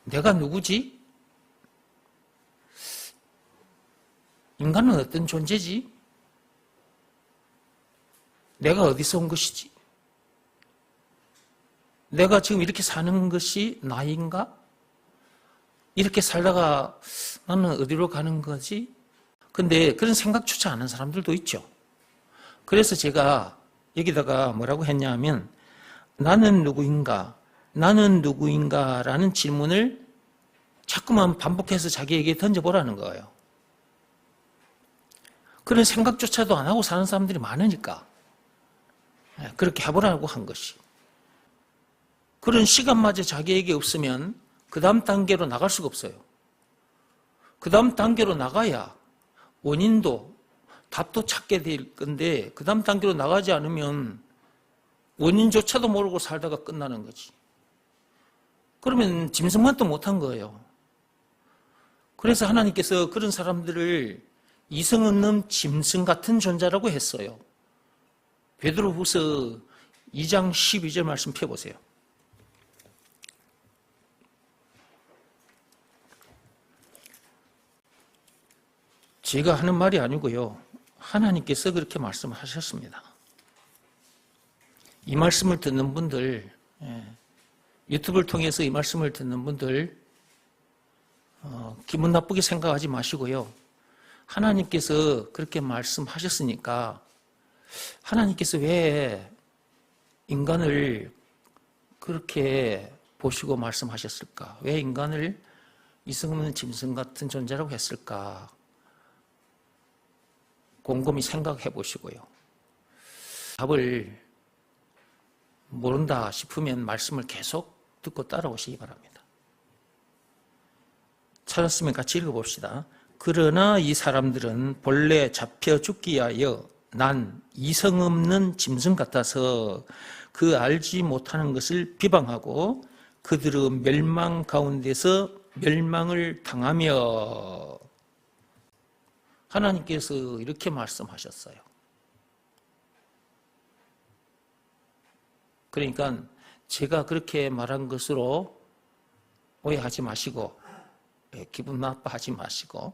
내가 누구지? 인간은 어떤 존재지? 내가 어디서 온 것이지? 내가 지금 이렇게 사는 것이 나인가? 이렇게 살다가 나는 어디로 가는 거지? 근데 그런 생각조차 않은 사람들도 있죠. 그래서 제가 여기다가 뭐라고 했냐면 나는 누구인가? 나는 누구인가? 라는 질문을 자꾸만 반복해서 자기에게 던져보라는 거예요. 그런 생각조차도 안 하고 사는 사람들이 많으니까 그렇게 해보라고 한 것이. 그런 시간마저 자기에게 없으면 그 다음 단계로 나갈 수가 없어요. 그 다음 단계로 나가야 원인도 답도 찾게 될 건데 그 다음 단계로 나가지 않으면 원인조차도 모르고 살다가 끝나는 거지. 그러면 짐승만도 못한 거예요. 그래서 하나님께서 그런 사람들을 이성 없는 짐승 같은 존재라고 했어요. 베드로후서 2장 12절 말씀 펴보세요. 제가 하는 말이 아니고요. 하나님께서 그렇게 말씀하셨습니다. 이 말씀을 듣는 분들, 유튜브를 통해서 이 말씀을 듣는 분들 기분 나쁘게 생각하지 마시고요. 하나님께서 그렇게 말씀하셨으니까 하나님께서 왜 인간을 그렇게 보시고 말씀하셨을까? 왜 인간을 이성 없는 짐승 같은 존재라고 했을까? 곰곰이 생각해 보시고요. 답을 모른다 싶으면 말씀을 계속 듣고 따라오시기 바랍니다. 찾았으면 같이 읽어봅시다. 그러나 이 사람들은 본래 잡혀 죽기 위하여 난 이성 없는 짐승 같아서 그 알지 못하는 것을 비방하고 그들의 멸망 가운데서 멸망을 당하며. 하나님께서 이렇게 말씀하셨어요. 그러니까 제가 그렇게 말한 것으로 오해하지 마시고 기분 나빠하지 마시고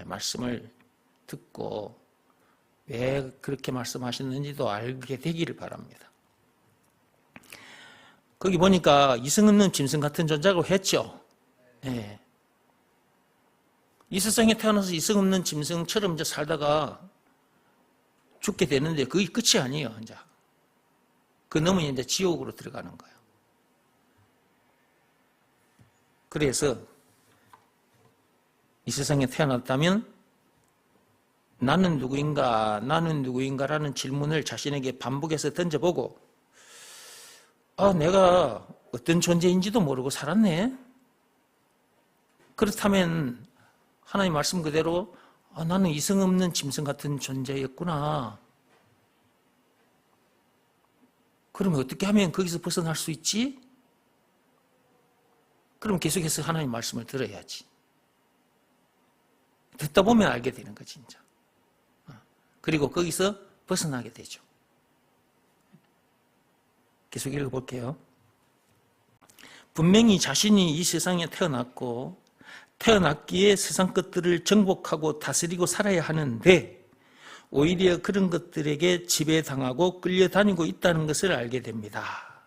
말씀을 듣고 왜 그렇게 말씀하셨는지도 알게 되기를 바랍니다. 거기 보니까 이성 없는 짐승 같은 존재라고 했죠. 네. 이 세상에 태어나서 이성 없는 짐승처럼 이제 살다가 죽게 되는데 그게 끝이 아니에요. 이제 그 넘으면 이제 지옥으로 들어가는 거예요. 그래서 이 세상에 태어났다면 나는 누구인가, 나는 누구인가라는 질문을 자신에게 반복해서 던져보고 내가 어떤 존재인지도 모르고 살았네. 그렇다면 하나님 말씀 그대로 나는 이성 없는 짐승 같은 존재였구나. 그러면 어떻게 하면 거기서 벗어날 수 있지? 그럼 계속해서 하나님 말씀을 들어야지. 듣다 보면 알게 되는 거지, 진짜. 그리고 거기서 벗어나게 되죠. 계속 읽어볼게요. 분명히 자신이 이 세상에 태어났고 태어났기에 세상 것들을 정복하고 다스리고 살아야 하는데 오히려 그런 것들에게 지배당하고 끌려다니고 있다는 것을 알게 됩니다.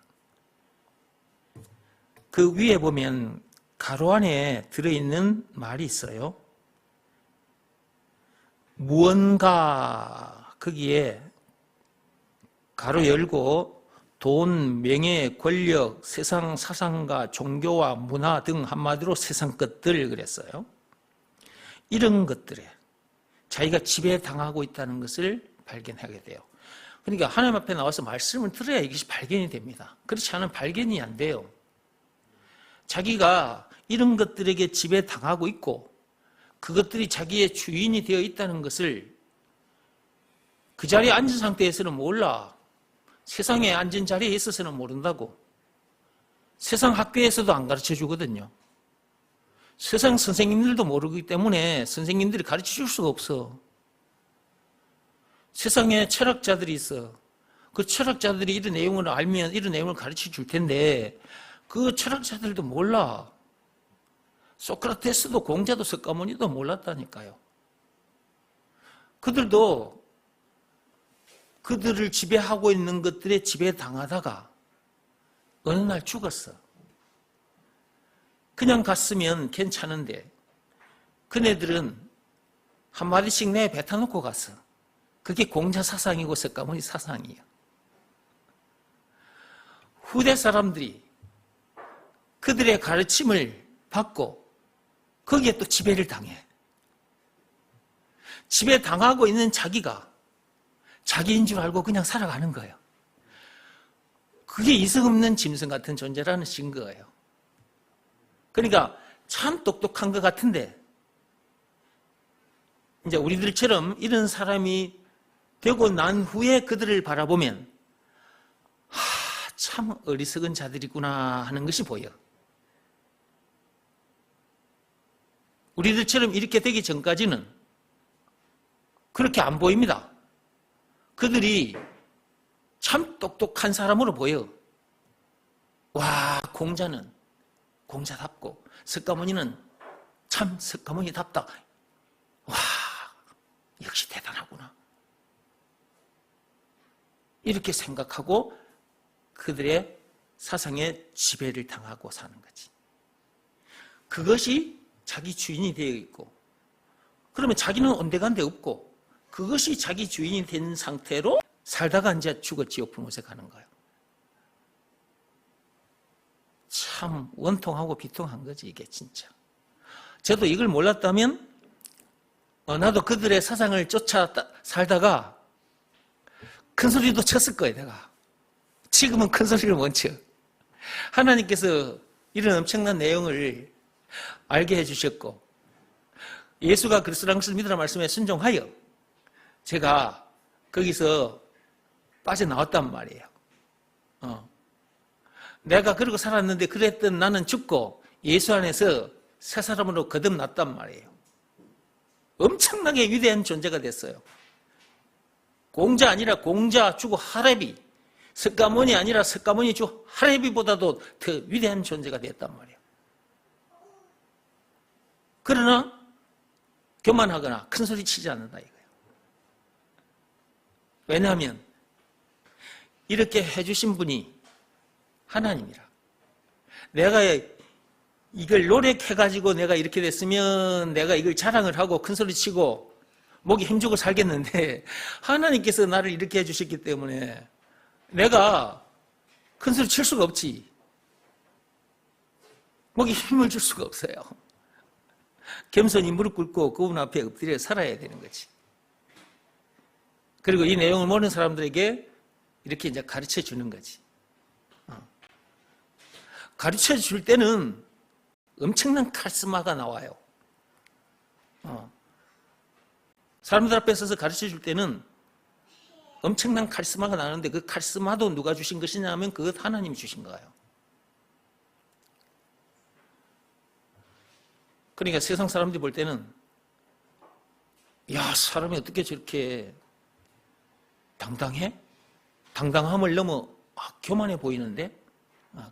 그 위에 보면 가로 안에 들어있는 말이 있어요. 무언가 거기에 가로 열고 돈, 명예, 권력, 세상 사상과 종교와 문화 등 한마디로 세상 것들 그랬어요. 이런 것들에 자기가 지배당하고 있다는 것을 발견하게 돼요. 그러니까 하나님 앞에 나와서 말씀을 들어야 이것이 발견이 됩니다. 그렇지 않으면 발견이 안 돼요. 자기가 이런 것들에게 지배당하고 있고 그것들이 자기의 주인이 되어 있다는 것을 그 자리에 앉은 상태에서는 몰라. 세상에 앉은 자리에 있어서는 모른다고. 세상 학교에서도 안 가르쳐 주거든요. 세상 선생님들도 모르기 때문에 선생님들이 가르쳐 줄 수가 없어. 세상에 철학자들이 있어. 그 철학자들이 이런 내용을 알면 이런 내용을 가르쳐 줄 텐데 그 철학자들도 몰라. 소크라테스도 공자도 석가모니도 몰랐다니까요. 그들도 그들을 지배하고 있는 것들에 지배당하다가 어느 날 죽었어. 그냥 갔으면 괜찮은데 그네들은 한마디씩 내 뱉어놓고 갔어. 그게 공자 사상이고 석가모니 사상이에요. 후대 사람들이 그들의 가르침을 받고 거기에 또 지배를 당해. 지배당하고 있는 자기가 자기인 줄 알고 그냥 살아가는 거예요. 그게 이성 없는 짐승 같은 존재라는 증거예요. 그러니까 참 똑똑한 것 같은데 이제 우리들처럼 이런 사람이 되고 난 후에 그들을 바라보면 참 어리석은 자들이구나 하는 것이 보여. 우리들처럼 이렇게 되기 전까지는 그렇게 안 보입니다. 그들이 참 똑똑한 사람으로 보여. 와, 공자는 공자답고 석가모니는 참 석가모니답다. 와, 역시 대단하구나. 이렇게 생각하고 그들의 사상에 지배를 당하고 사는 거지. 그것이 자기 주인이 되어 있고, 그러면 자기는 온데간데 없고, 그것이 자기 주인이 된 상태로 살다가 이제 죽어 지옥 불못에 가는 거예요. 참 원통하고 비통한 거지, 이게 진짜. 저도 이걸 몰랐다면 나도 그들의 사상을 쫓아 살다가 큰 소리도 쳤을 거예요, 내가. 지금은 큰 소리를 못 쳐. 하나님께서 이런 엄청난 내용을 알게 해주셨고, 예수가 그리스도라는 것을 믿으라 말씀에 순종하여 제가 거기서 빠져나왔단 말이에요. 내가 그러고 살았는데 그랬던 나는 죽고 예수 안에서 새 사람으로 거듭났단 말이에요. 엄청나게 위대한 존재가 됐어요. 공자 아니라 공자 주고 하레비, 석가모니 아니라 석가모니 주 하레비보다도 더 위대한 존재가 됐단 말이에요. 그러나 교만하거나 큰 소리 치지 않는다 이거예요. 왜냐하면 이렇게 해주신 분이 하나님이라. 내가 이걸 노력해가지고 내가 이렇게 됐으면 내가 이걸 자랑을 하고 큰 소리 치고 목이 힘주고 살겠는데 하나님께서 나를 이렇게 해주셨기 때문에 내가 큰 소리 칠 수가 없지. 목에 힘을 줄 수가 없어요. 겸손히 무릎 꿇고 그분 앞에 엎드려 살아야 되는 거지. 그리고 이 내용을 모르는 사람들에게 이렇게 이제 가르쳐 주는 거지. 가르쳐 줄 때는 엄청난 카리스마가 나와요. 사람들 앞에 서서 가르쳐 줄 때는 엄청난 카리스마가 나는데 그 카리스마도 누가 주신 것이냐 하면 그것 하나님이 주신 거예요. 그러니까 세상 사람들이 볼 때는 야, 사람이 어떻게 저렇게 당당해? 당당함을 넘어 교만해 보이는데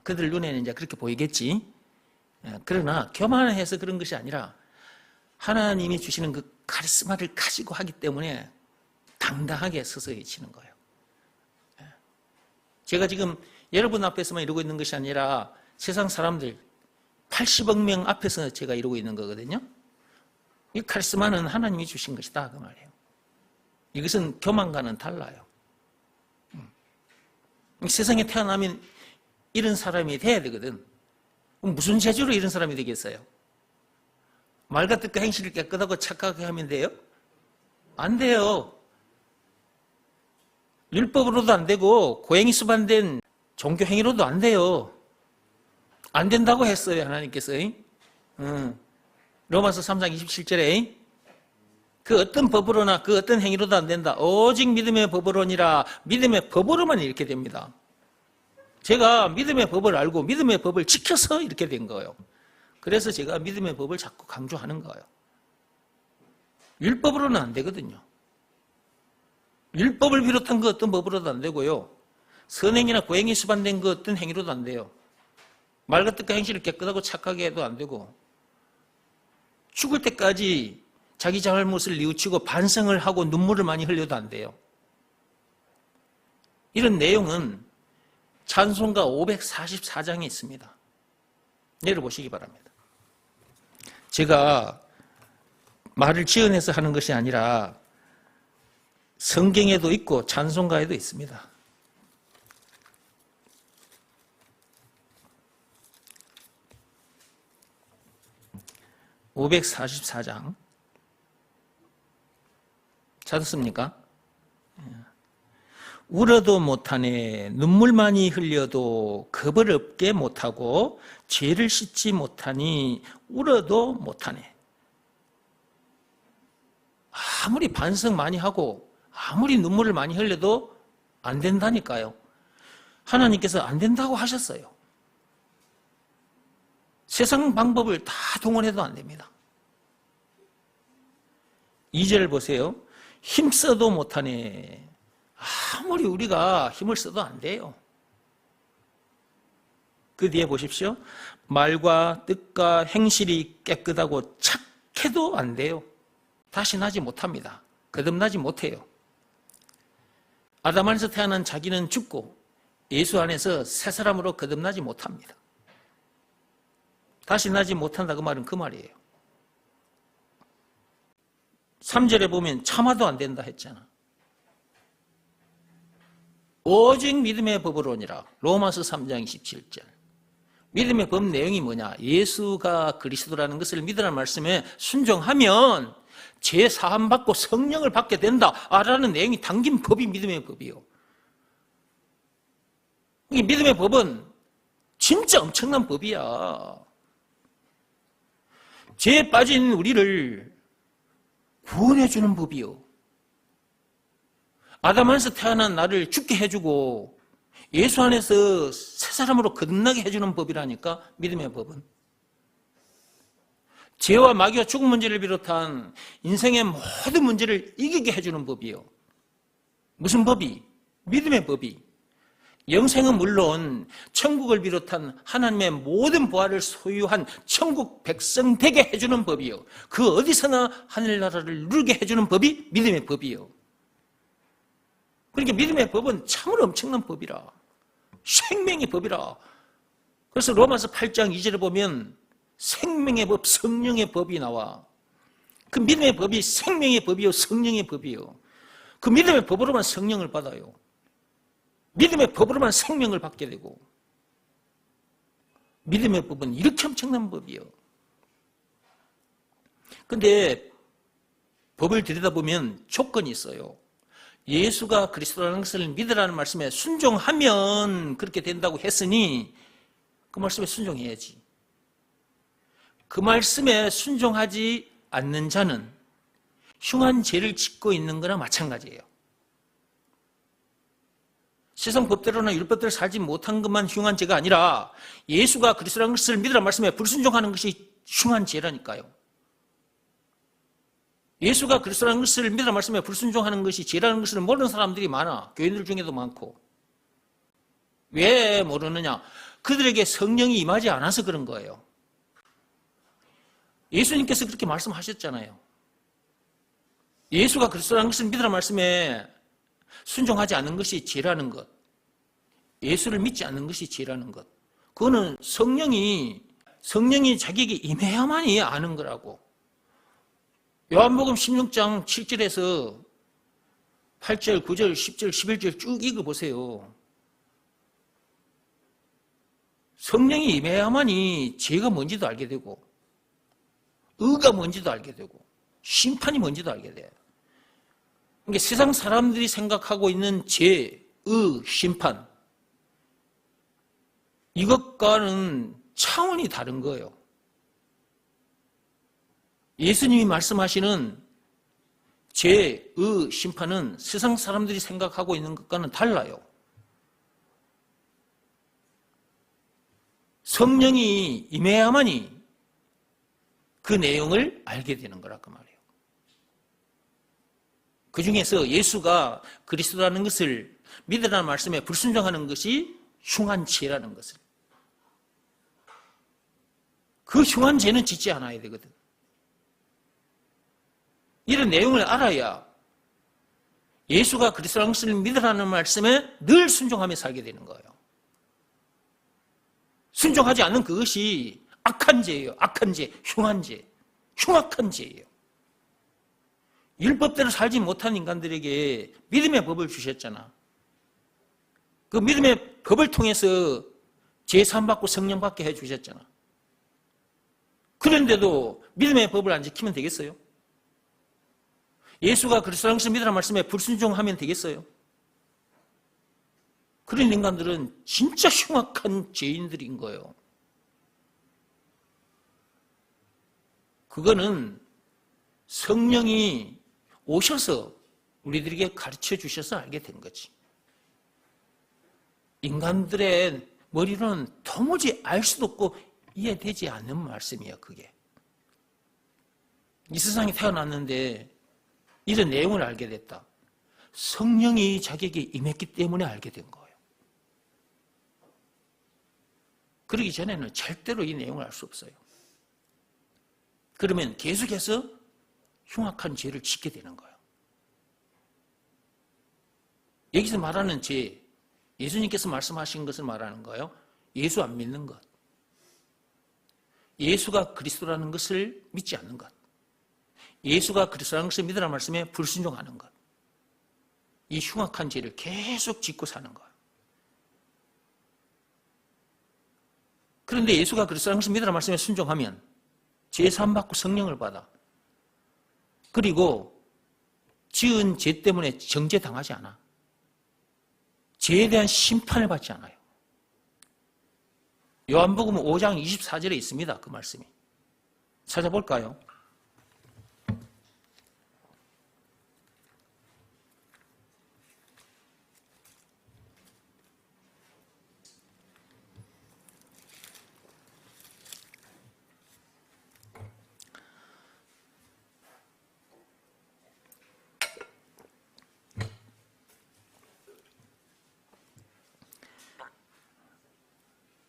그들 눈에는 이제 그렇게 보이겠지. 그러나 교만해서 그런 것이 아니라 하나님이 주시는 그 카리스마를 가지고 하기 때문에 당당하게 서서 외치는 거예요. 제가 지금 여러분 앞에서만 이러고 있는 것이 아니라 세상 사람들 80억 명 앞에서 제가 이러고 있는 거거든요. 이 카리스마는 하나님이 주신 것이다 그 말이에요. 이것은 교만과는 달라요. 세상에 태어나면 이런 사람이 돼야 되거든. 무슨 재주로 이런 사람이 되겠어요? 말과 뜻과 행실을 깨끗하고 착하게 하면 돼요? 안 돼요. 율법으로도 안 되고 고행이 수반된 종교 행위로도 안 돼요. 안 된다고 했어요, 하나님께서. 로마서 3장 27절에 그 어떤 법으로나 그 어떤 행위로도 안 된다. 오직 믿음의 법으로니라. 믿음의 법으로만 이렇게 됩니다. 제가 믿음의 법을 알고 믿음의 법을 지켜서 이렇게 된 거예요. 그래서 제가 믿음의 법을 자꾸 강조하는 거예요. 율법으로는 안 되거든요. 율법을 비롯한 그 어떤 법으로도 안 되고요. 선행이나 고행이 수반된 그 어떤 행위로도 안 돼요. 말과 뜻과 행실을 깨끗하고 착하게 해도 안 되고 죽을 때까지 자기 잘못을 뉘우치고 반성을 하고 눈물을 많이 흘려도 안 돼요. 이런 내용은 찬송가 544장에 있습니다. 내려보시기 바랍니다. 제가 말을 지어내서 하는 것이 아니라 성경에도 있고 찬송가에도 있습니다. (544장) 찾았습니까? 울어도 못하네, 눈물 많이 흘려도 겁을 없게 못하고 죄를 씻지 못하니 울어도 못하네. 아무리 반성 많이 하고 아무리 눈물을 많이 흘려도 안 된다니까요. 하나님께서 안 된다고 하셨어요. 세상 방법을 다 동원해도 안 됩니다. 2절 보세요. 힘써도 못하네. 아무리 우리가 힘을 써도 안 돼요. 그 뒤에 보십시오. 말과 뜻과 행실이 깨끗하고 착해도 안 돼요. 다시 나지 못합니다. 거듭나지 못해요. 아담 안에서 태어난 자기는 죽고 예수 안에서 새 사람으로 거듭나지 못합니다. 다시 나지 못한다 그 말은 그 말이에요. 3절에 보면 참아도 안 된다 했잖아. 오직 믿음의 법으로니라. 로마서 3장 27절. 믿음의 법 내용이 뭐냐? 예수가 그리스도라는 것을 믿으라는 말씀에 순종하면 죄 사함 받고 성령을 받게 된다라는 내용이 담긴 법이 믿음의 법이요. 이 믿음의 법은 진짜 엄청난 법이야. 죄에 빠진 우리를 구원해 주는 법이요. 아담 안에서 태어난 나를 죽게 해주고 예수 안에서 새 사람으로 거듭나게 해주는 법이라니까, 믿음의 법은. 죄와 마귀와 죽음 문제를 비롯한 인생의 모든 문제를 이기게 해주는 법이요. 무슨 법이? 믿음의 법이. 영생은 물론 천국을 비롯한 하나님의 모든 부활을 소유한 천국 백성 되게 해주는 법이요. 그 어디서나 하늘나라를 누리게 해주는 법이 믿음의 법이요. 그러니까 믿음의 법은 참으로 엄청난 법이라. 생명의 법이라. 그래서 로마서 8장 2절에 보면 생명의 법, 성령의 법이 나와. 그 믿음의 법이 생명의 법이요, 성령의 법이요. 그 믿음의 법으로만 성령을 받아요. 믿음의 법으로만 생명을 받게 되고. 믿음의 법은 이렇게 엄청난 법이요. 근데 법을 들여다보면 조건이 있어요. 예수가 그리스도라는 것을 믿으라는 말씀에 순종하면 그렇게 된다고 했으니 그 말씀에 순종해야지. 그 말씀에 순종하지 않는 자는 흉한 죄를 짓고 있는 거나 마찬가지예요. 세상 법대로나 율법대로 살지 못한 것만 흉한 죄가 아니라 예수가 그리스도라는 것을 믿으라는 말씀에 불순종하는 것이 흉한 죄라니까요. 예수가 그리스도라는 것을 믿으라는 말씀에 불순종하는 것이 죄라는 것을 모르는 사람들이 많아. 교인들 중에도 많고. 왜 모르느냐? 그들에게 성령이 임하지 않아서 그런 거예요. 예수님께서 그렇게 말씀하셨잖아요. 예수가 그리스도라는 것을 믿으라는 말씀에 순종하지 않는 것이 죄라는 것, 예수를 믿지 않는 것이 죄라는 것, 그거는 성령이 자기에게 임해야만이 아는 거라고. 요한복음 16장 7절에서 8절, 9절, 10절, 11절 쭉 읽어보세요. 성령이 임해야만이 죄가 뭔지도 알게 되고 의가 뭔지도 알게 되고 심판이 뭔지도 알게 돼요. 그러니까 세상 사람들이 생각하고 있는 죄, 의, 심판, 이것과는 차원이 다른 거예요. 예수님이 말씀하시는 죄, 의, 심판은 세상 사람들이 생각하고 있는 것과는 달라요. 성령이 임해야만이 그 내용을 알게 되는 거라 그 말이에요. 그 중에서 예수가 그리스도라는 것을 믿으라는 말씀에 불순종하는 것이 흉한 죄라는 것을. 그 흉한 죄는 짓지 않아야 되거든. 이런 내용을 알아야 예수가 그리스도라는 것을 믿으라는 말씀에 늘 순종하며 살게 되는 거예요. 순종하지 않는 그것이 악한 죄예요. 악한 죄, 흉한 죄, 흉악한 죄예요. 율법대로 살지 못한 인간들에게 믿음의 법을 주셨잖아. 그 믿음의 법을 통해서 제사함받고 성령 받게 해주셨잖아. 그런데도 믿음의 법을 안 지키면 되겠어요? 예수가 그리스도라는 것을 믿으라는 말씀에 불순종하면 되겠어요? 그런 인간들은 진짜 흉악한 죄인들인 거예요. 그거는 성령이 오셔서 우리들에게 가르쳐 주셔서 알게 된 거지. 인간들의 머리로는 도무지 알 수도 없고 이해되지 않는 말씀이에요, 그게. 이 세상에 태어났는데 이런 내용을 알게 됐다. 성령이 자기에게 임했기 때문에 알게 된 거예요. 그러기 전에는 절대로 이 내용을 알 수 없어요. 그러면 계속해서 흉악한 죄를 짓게 되는 거예요. 여기서 말하는 죄, 예수님께서 말씀하신 것을 말하는 거예요. 예수 안 믿는 것. 예수가 그리스도라는 것을 믿지 않는 것. 예수가 그리스도라는 것을 믿으라는 말씀에 불순종하는 것. 이 흉악한 죄를 계속 짓고 사는 거예요. 그런데 예수가 그리스도라는 것을 믿으라는 말씀에 순종하면 제사함 받고 성령을 받아. 그리고 지은 죄 때문에 정죄당하지 않아. 죄에 대한 심판을 받지 않아요. 요한복음 5장 24절에 있습니다. 그 말씀이. 찾아볼까요?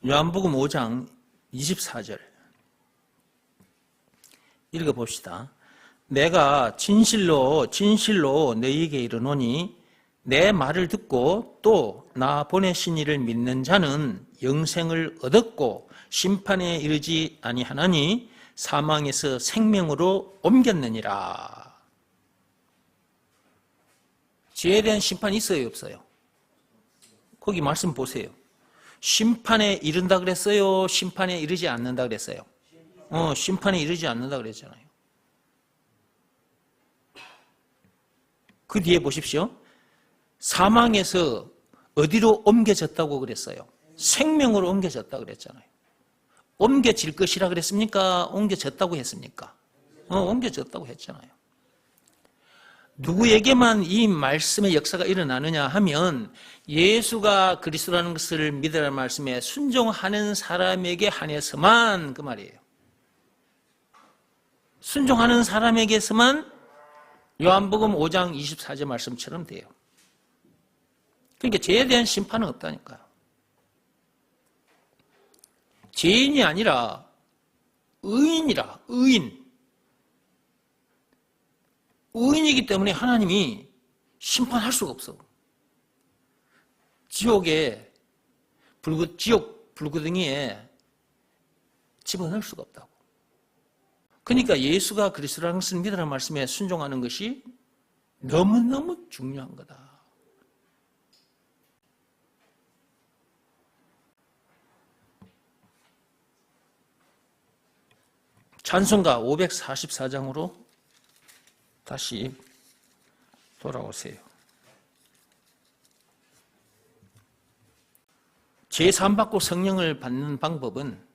요한복음 5장 24절 읽어봅시다. 내가 진실로 너희에게 이르노니 내 말을 듣고 또 나 보내신 이를 믿는 자는 영생을 얻었고 심판에 이르지 아니하나니 사망에서 생명으로 옮겼느니라. 죄에 대한 심판이 있어요, 없어요? 거기 말씀 보세요. 심판에 이른다 그랬어요? 심판에 이르지 않는다 그랬어요? 심판에 이르지 않는다 그랬잖아요. 그 뒤에 보십시오. 사망에서 어디로 옮겨졌다고 그랬어요? 생명으로 옮겨졌다 그랬잖아요. 옮겨질 것이라 그랬습니까? 옮겨졌다고 했습니까? 옮겨졌다고 했잖아요. 누구에게만 이 말씀의 역사가 일어나느냐 하면 예수가 그리스도라는 것을 믿으라는 말씀에 순종하는 사람에게 한해서만 그 말이에요. 순종하는 사람에게서만 요한복음 5장 24절 말씀처럼 돼요. 그러니까 죄에 대한 심판은 없다니까요. 죄인이 아니라 의인이라, 의인. 의인이기 때문에 하나님이 심판할 수가 없어. 지옥 불구덩이에 집어넣을 수가 없다고. 그러니까 예수가 그리스도라는 것을 믿으라는 말씀에 순종하는 것이 너무너무 중요한 거다. 찬송가 544장으로 다시 돌아오세요. 제사함 받고 성령을 받는 방법은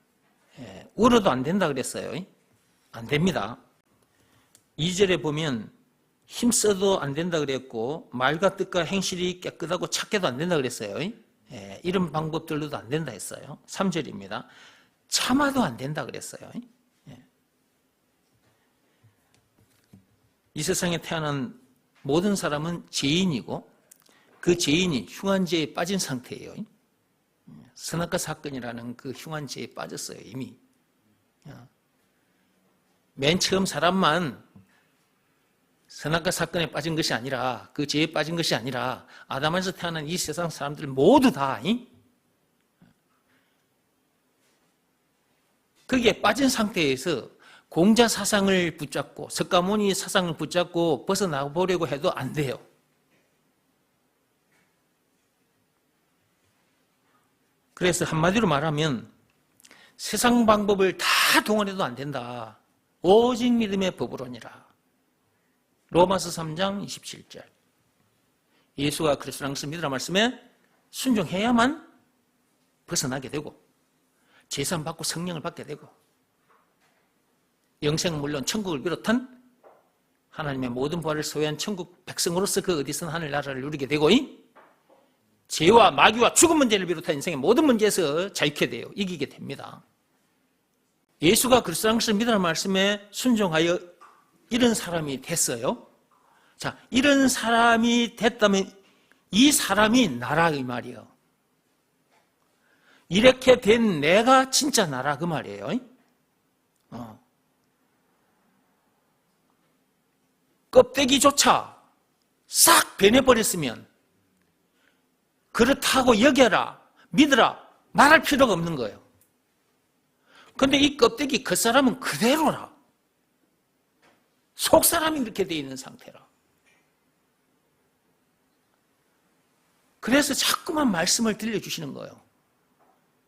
울어도 안 된다 그랬어요. 안 됩니다. 2절에 보면 힘써도 안 된다 그랬고 말과 뜻과 행실이 깨끗하고 착해도 안 된다 그랬어요. 이런 방법들로도 안 된다 했어요. 3절입니다. 참아도 안 된다 그랬어요. 이 세상에 태어난 모든 사람은 죄인이고 그 죄인이 흉한 죄에 빠진 상태예요. 선악과 사건이라는 그 흉한 죄에 빠졌어요, 이미. 맨 처음 사람만 선악과 사건에 빠진 것이 아니라, 그 죄에 빠진 것이 아니라 아담에서 태어난 이 세상 사람들 모두 다 거기에 빠진 상태에서 공자 사상을 붙잡고 석가모니 사상을 붙잡고 벗어나 보려고 해도 안 돼요. 그래서 한마디로 말하면 세상 방법을 다 동원해도 안 된다. 오직 믿음의 법으로니라. 로마서 3장 27절. 예수가 그리스도라는 것을 믿으라 말씀에 순종해야만 벗어나게 되고 제산 받고 성령을 받게 되고 영생은 물론 천국을 비롯한 하나님의 모든 부활을 소유한 천국 백성으로서 그 어디서나 하늘나라를 누리게 되고 죄와 마귀와 죽음 문제를 비롯한 인생의 모든 문제에서 자유케 돼요. 이기게 됩니다. 예수가 그리스도라는 것을 믿으라는 말씀에 순종하여 이런 사람이 됐어요. 자, 이런 사람이 됐다면 이 사람이 나라 이 말이에요. 이렇게 된 내가 진짜 나라 그 말이에요. 껍데기조차 싹 변해버렸으면 그렇다고 여겨라, 믿으라 말할 필요가 없는 거예요. 그런데 이 껍데기 겉사람은 그대로라. 속사람이 이렇게 되어 있는 상태라. 그래서 자꾸만 말씀을 들려주시는 거예요.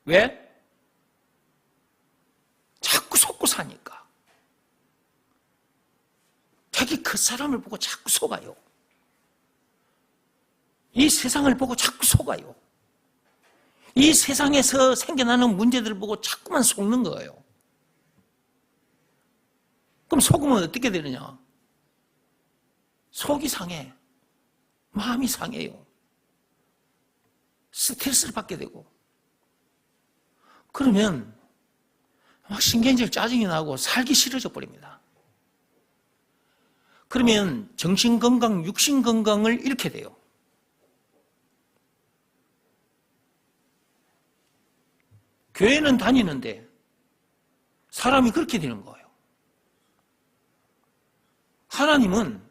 왜? 자꾸 속고 사니까. 자기 겉사람을 보고 자꾸 속아요. 이 세상을 보고 자꾸 속아요. 이 세상에서 생겨나는 문제들을 보고 자꾸만 속는 거예요. 그럼 속으면 어떻게 되느냐? 속이 상해. 마음이 상해요. 스트레스를 받게 되고. 그러면 막 신경질 짜증이 나고 살기 싫어져 버립니다. 그러면 정신건강, 육신건강을 잃게 돼요. 교회는 다니는데 사람이 그렇게 되는 거예요. 하나님은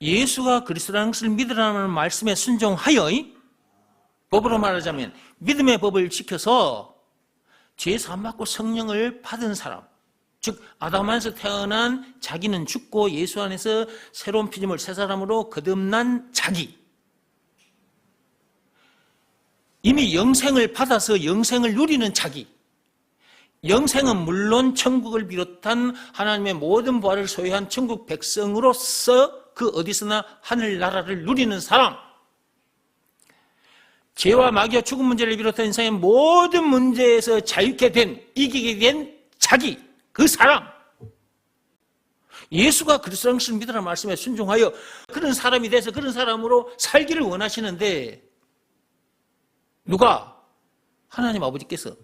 예수가 그리스도라는 것을 믿으라는 말씀에 순종하여 법으로 말하자면 믿음의 법을 지켜서 죄 사함받고 성령을 받은 사람, 즉 아담 안에서 태어난 자기는 죽고 예수 안에서 새로운 피조물 새 사람으로 거듭난 자기, 이미 영생을 받아서 영생을 누리는 자기, 영생은 물론 천국을 비롯한 하나님의 모든 부활을 소유한 천국 백성으로서 그 어디서나 하늘나라를 누리는 사람, 죄와 마귀와 죽음 문제를 비롯한 인생의 모든 문제에서 자유케 된, 이기게 된 자기, 그 사람, 예수가 그리스도라는 것을 믿으라는 말씀에 순종하여 그런 사람이 돼서 그런 사람으로 살기를 원하시는데 누가? 하나님 아버지께서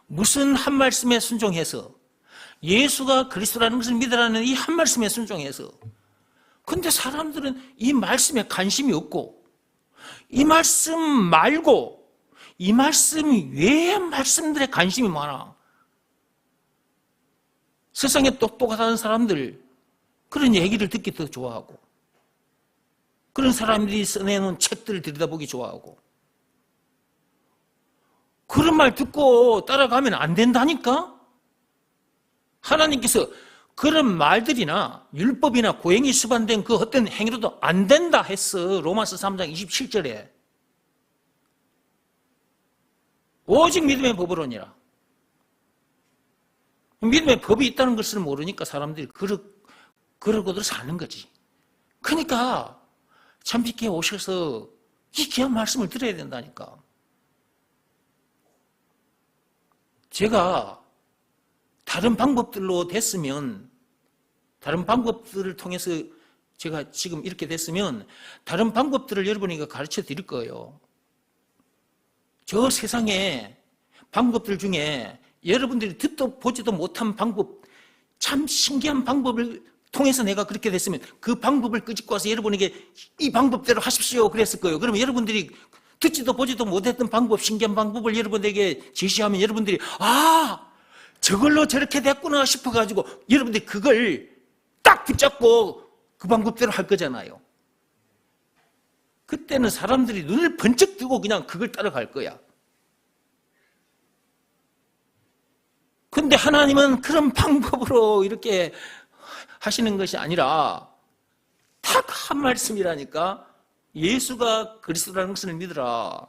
무슨 한 말씀에 순종해서 예수가 그리스도라는 것을 믿으라는 이 한 말씀에 순종해서, 근데 사람들은 이 말씀에 관심이 없고 이 말씀 말고 이 말씀 외의 말씀들에 관심이 많아. 세상에 똑똑하다는 사람들 그런 얘기를 듣기 더 좋아하고 그런 사람들이 써내놓은 책들을 들여다보기 좋아하고 그런 말 듣고 따라가면 안 된다니까? 하나님께서 그런 말들이나 율법이나 고행이 수반된 그 어떤 행위로도 안 된다 했어. 로마서 3장 27절에. 오직 믿음의 법으로니라. 믿음의 법이 있다는 것을 모르니까 사람들이 그러고들 사는 거지. 그러니까 참빛교회 오셔서 이 귀한 말씀을 들어야 된다니까. 제가 다른 방법들로 됐으면, 다른 방법들을 통해서 제가 지금 이렇게 됐으면 다른 방법들을 여러분에게 가르쳐 드릴 거예요. 저 세상에 방법들 중에 여러분들이 듣도 보지도 못한 방법, 참 신기한 방법을 통해서 내가 그렇게 됐으면 그 방법을 끄집고 와서 여러분에게 이 방법대로 하십시오 그랬을 거예요. 그러면 여러분들이 듣지도 보지도 못했던 방법, 신기한 방법을 여러분에게 제시하면 여러분들이 저걸로 저렇게 됐구나 싶어가지고 여러분들이 그걸 딱 붙잡고 그 방법대로 할 거잖아요. 그때는 사람들이 눈을 번쩍 뜨고 그냥 그걸 따라갈 거야. 근데 하나님은 그런 방법으로 이렇게 하시는 것이 아니라 딱 한 말씀이라니까. 예수가 그리스도라는 것을 믿으라.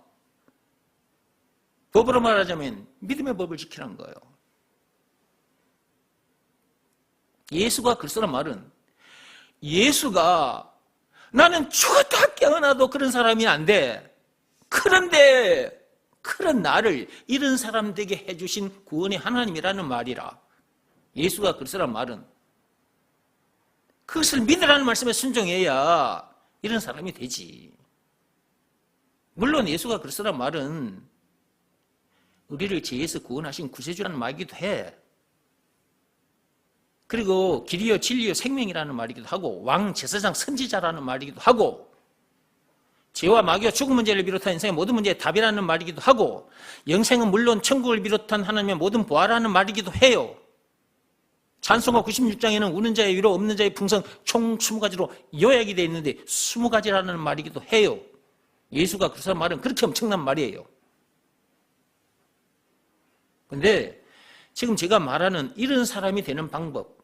법으로 말하자면 믿음의 법을 지키라는 거예요. 예수가 그리스도란 말은 예수가 나는 죽었다 깨어나도 그런 사람이 안 돼. 그런데 그런 나를 이런 사람 되게 해주신 구원의 하나님이라는 말이라. 예수가 그리스도란 말은 그것을 믿으라는 말씀에 순종해야 이런 사람이 되지. 물론 예수가 그리스도란 말은 우리를 죄에서 구원하신 구세주라는 말이기도 해. 그리고 길이요 진리요 생명이라는 말이기도 하고 왕 제사장 선지자라는 말이기도 하고 죄와 마귀와 죽음 문제를 비롯한 인생의 모든 문제의 답이라는 말이기도 하고 영생은 물론 천국을 비롯한 하나님의 모든 보화라는 말이기도 해요. 찬송가 96장에는 우는 자의 위로 없는 자의 풍성 총 20가지로 요약이 되어 있는데 20가지라는 말이기도 해요. 예수가 그리스도 말은 그렇게 엄청난 말이에요. 그런데 지금 제가 말하는 이런 사람이 되는 방법,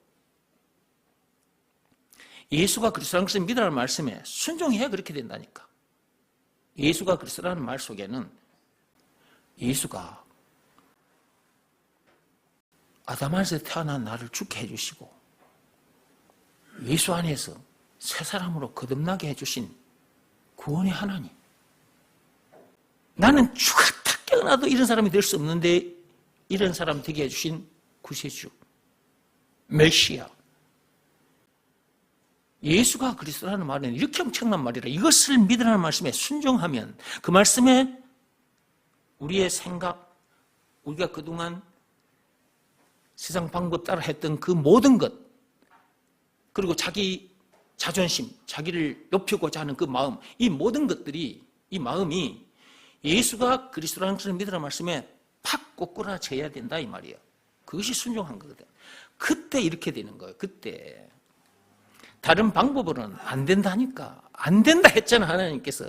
예수가 그리스도라는 것을 믿으라는 말씀에 순종해야 그렇게 된다니까. 예수가 그리스도라는 말 속에는 예수가 아담 안에서 태어난 나를 죽게 해주시고 예수 안에서 새 사람으로 거듭나게 해주신 구원의 하나님. 나는 죽었다 깨어나도 이런 사람이 될 수 없는데 이런 사람 되게 해주신 구세주 메시아. 예수가 그리스도라는 말은 이렇게 엄청난 말이라. 이것을 믿으라는 말씀에 순종하면 그 말씀에 우리의 생각, 우리가 그동안 세상 방법 따라 했던 그 모든 것, 그리고 자기 자존심, 자기를 높이고자 하는 그 마음, 이 모든 것들이, 이 마음이 예수가 그리스도라는 것을 믿으라는 말씀에 팍 꼬꾸라져야 된다 이 말이에요. 그것이 순종한 거거든. 그때 이렇게 되는 거예요. 그때. 다른 방법으로는 안 된다니까. 안 된다 했잖아 하나님께서.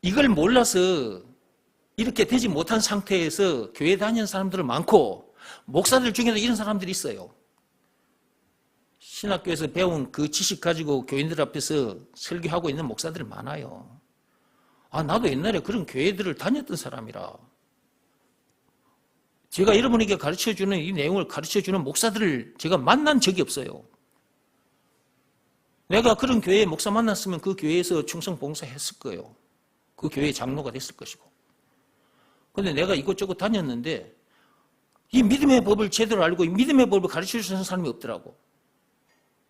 이걸 몰라서 이렇게 되지 못한 상태에서 교회 다니는 사람들은 많고 목사들 중에도 이런 사람들이 있어요. 신학교에서 배운 그 지식 가지고 교인들 앞에서 설교하고 있는 목사들이 많아요. 나도 옛날에 그런 교회들을 다녔던 사람이라 제가 여러분에게 가르쳐주는 이 내용을 가르쳐주는 목사들을 제가 만난 적이 없어요. 내가 그런 교회에 목사 만났으면 그 교회에서 충성 봉사했을 거예요. 그 교회의 장로가 됐을 것이고. 그런데 내가 이곳저곳 다녔는데 이 믿음의 법을 제대로 알고 이 믿음의 법을 가르쳐주는 사람이 없더라고.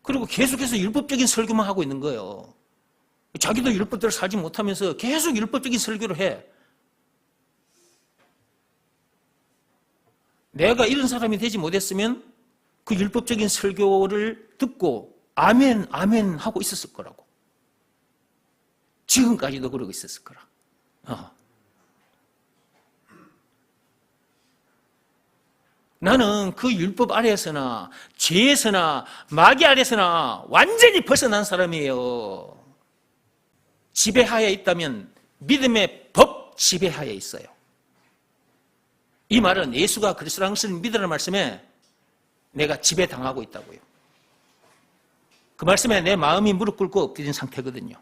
그리고 계속해서 율법적인 설교만 하고 있는 거예요. 자기도 율법대로 살지 못하면서 계속 율법적인 설교를 해. 내가 이런 사람이 되지 못했으면 그 율법적인 설교를 듣고 아멘, 아멘 하고 있었을 거라고. 지금까지도 그러고 있었을 거라. 나는 그 율법 아래에서나 죄에서나 마귀 아래에서나 완전히 벗어난 사람이에요. 지배하에 있다면 믿음의 법 지배하에 있어요. 이 말은 예수가 그리스도라는 것을 믿으라는 말씀에 내가 지배당하고 있다고요. 그 말씀에 내 마음이 무릎 꿇고 엎드린 상태거든요.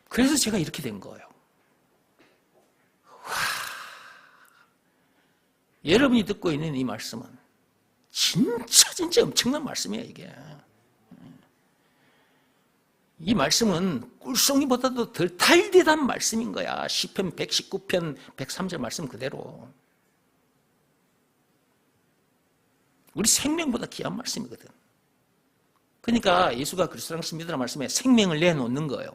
그래서 제가 이렇게 된 거예요. 여러분이 듣고 있는 이 말씀은 진짜 엄청난 말씀이에요, 이게. 이 말씀은 꿀송이보다도 덜 달디단 말씀인 거야. 시편 119편 103절 말씀 그대로. 우리 생명보다 귀한 말씀이거든. 그러니까 예수가 그리스도라는 것을 믿으라는 말씀에 생명을 내놓는 거예요.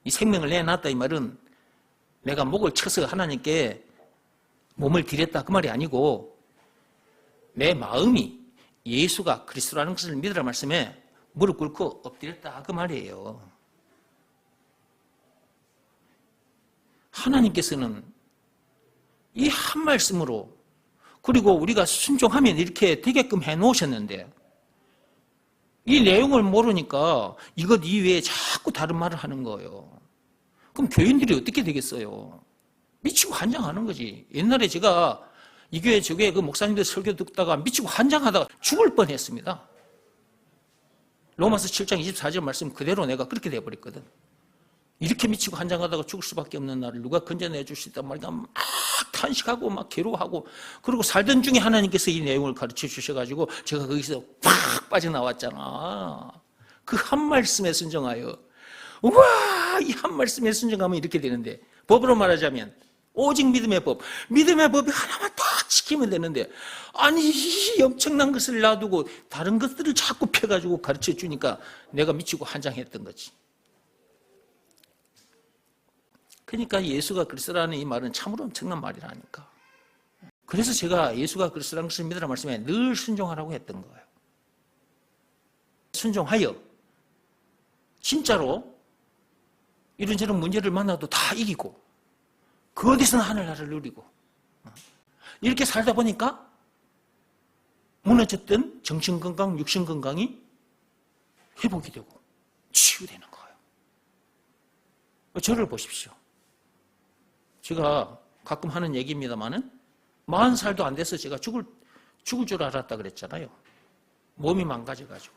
이 생명을 내놨다 이 말은 내가 목을 쳐서 하나님께 몸을 드렸다 그 말이 아니고 내 마음이 예수가 그리스도라는 것을 믿으라는 말씀에 무릎 꿇고 엎드렸다 그 말이에요. 하나님께서는 이 한 말씀으로 그리고 우리가 순종하면 이렇게 되게끔 해놓으셨는데 이 내용을 모르니까 이것 이외에 자꾸 다른 말을 하는 거예요. 그럼 교인들이 어떻게 되겠어요? 미치고 환장하는 거지. 옛날에 제가 이 교회 저 교회 그 목사님들 설교 듣다가 미치고 환장하다가 죽을 뻔했습니다. 로마서 7장 24절 말씀 그대로 내가 그렇게 돼버렸거든. 이렇게 미치고 환장하다가 죽을 수밖에 없는 나를 누가 건져내 줄 수 있단 말이야. 막 탄식하고 막 괴로워하고, 그리고 살던 중에 하나님께서 이 내용을 가르쳐 주셔가지고 제가 거기서 팍 빠져나왔잖아. 그 한 말씀에 순종하여, 우와, 이 한 말씀에 순종하면 이렇게 되는데, 법으로 말하자면 오직 믿음의 법, 믿음의 법이 하나만 딱 지키면 되는데, 아니 이 엄청난 것을 놔두고 다른 것들을 자꾸 펴가지고 가르쳐 주니까 내가 미치고 환장했던 거지. 그러니까 예수가 그리스도라는 이 말은 참으로 엄청난 말이라니까. 그래서 제가 예수가 그리스도라는 것을 믿으라는 말씀에 늘 순종하라고 했던 거예요. 순종하여 진짜로 이런저런 문제를 만나도 다 이기고 그 어디서나 하늘나라를 누리고 이렇게 살다 보니까 무너졌던 정신건강, 육신건강이 회복이 되고 치유되는 거예요. 저를 보십시오. 제가 가끔 하는 얘기입니다만은 40살도 안 돼서 제가 죽을 줄 알았다 그랬잖아요. 몸이 망가져가지고.